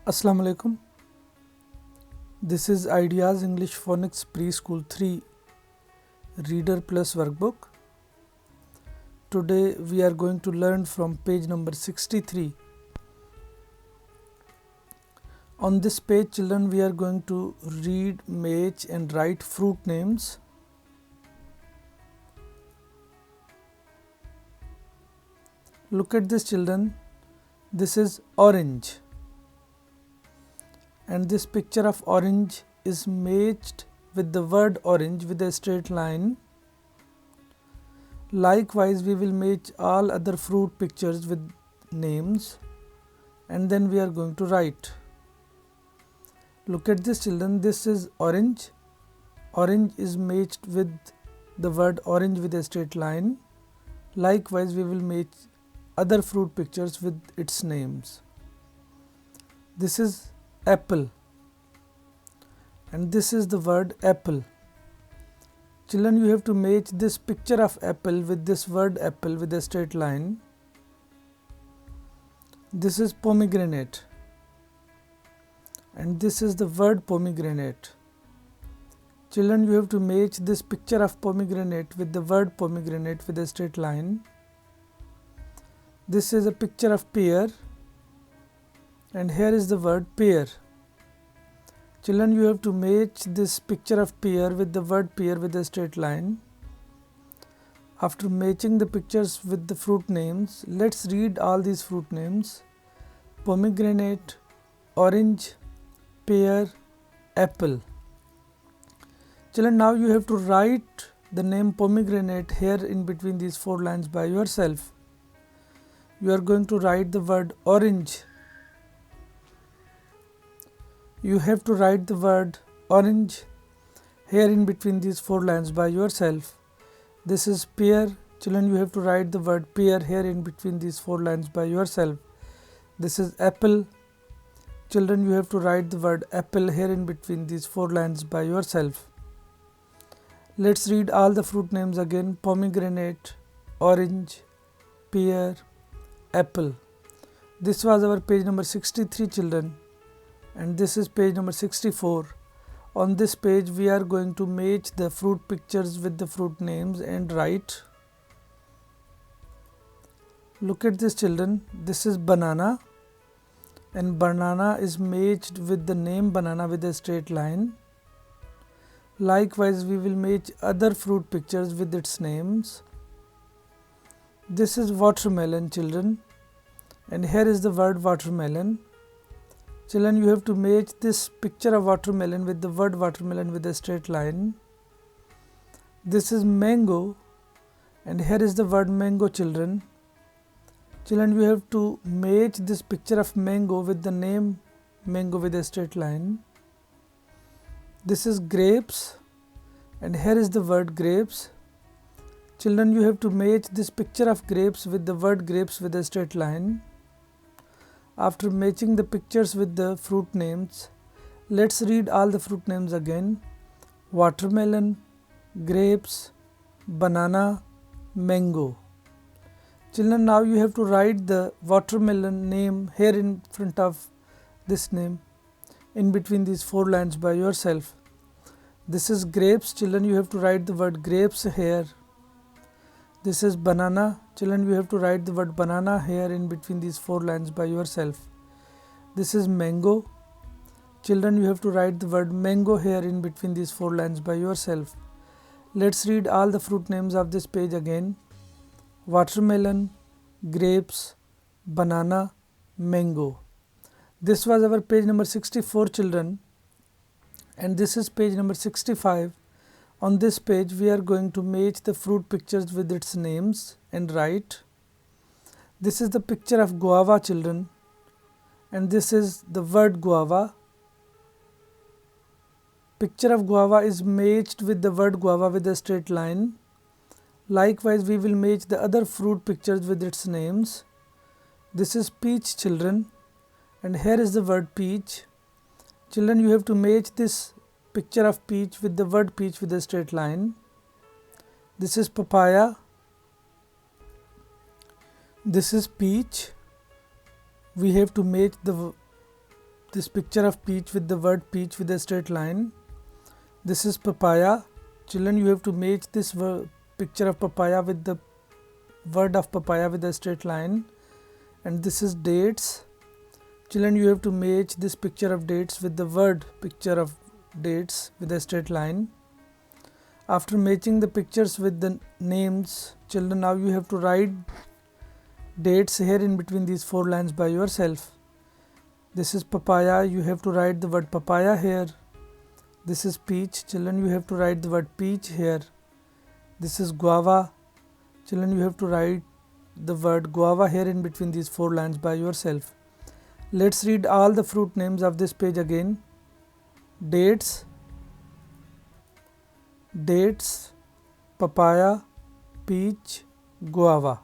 Assalamu alaikum. This is Ideas English Phonics Preschool 3 Reader Plus workbook. Today we are going to learn from page number 63. On this page, children, we are going to read, match and write fruit names. Look at this, children. This is orange. And this picture of orange is matched with the word orange with a straight line. Likewise, we will match all other fruit pictures with names, and then we are going to write. Look at this, children. This is orange. Orange is matched with the word orange with a straight line. Likewise, we will match other fruit pictures with its names. This is apple, and this is the word apple. Children, you have to match this picture of apple with this word apple with a straight line. This is pomegranate, and this is the word pomegranate. Children, you have to match this picture of pomegranate with the word pomegranate with a straight line. This is a picture of pear, and here is the word pear. Children, you have to match this picture of pear with the word pear with a straight line. After matching the pictures with the fruit names, let's read all these fruit names: pomegranate, orange, pear, apple. Children, now you have to write the name pomegranate here in between these four lines by yourself. You are going to write the word orange. You have to write the word orange here in between these four lines by yourself. This is pear. Children, you have to write the word pear here in between these four lines by yourself. This is apple. Children, you have to write the word apple here in between these four lines by yourself. Let's read all the fruit names again: pomegranate, orange, pear, apple. This was our page number 63, children, and this is page number 64. On this page, we are going to match the fruit pictures with the fruit names and write. Look at this, children. This is banana, and banana is matched with the name banana with a straight line. Likewise, we will match other fruit pictures with its names. This is watermelon, children, and here is the word watermelon. Children, you have to match this picture of watermelon with the word watermelon with a straight line. This is mango, and here is the word mango, children. Children, you have to match this picture of mango with the name mango with a straight line. This is grapes, and here is the word grapes. Children, you have to match this picture of grapes with the word grapes with a straight line. After matching the pictures with the fruit names, let's read all the fruit names again: watermelon, grapes, banana, mango. Children, now you have to write the watermelon name here in front of this name in between these four lines by yourself. This is grapes. Children, you have to write the word grapes here. This is banana. Children, you have to write the word banana here in between these four lines by yourself. This is mango. Children, you have to write the word mango here in between these four lines by yourself. Let's read all the fruit names of this page again: watermelon, grapes, banana, mango. This was our page number 64, children, and this is page number 65. On this page, we are going to match the fruit pictures with its names and write. This is the picture of guava, children, and this is the word guava. Picture of guava is matched with the word guava with a straight line. Likewise, we will match the other fruit pictures with its names. This is peach, children, and here is the word peach. Children, you have to match this picture of peach with the word peach with a straight line. This is papaya. This is peach. We have to match the this picture of peach with the word peach with a straight line. This is papaya. Children, you have to match this picture of papaya with the word of papaya with a straight line. And this is dates. Children, you have to match this picture of dates with the word picture of dates with a straight line. After matching the pictures with the names, children, now you have to write dates here in between these 4 lines by yourself. This is papaya, you have to write the word papaya here. This is peach, children, you have to write the word peach here. This is guava, children, you have to write the word guava here in between these 4 lines by yourself. Let's read all the fruit names of this page again. Dates, papaya, peach, guava.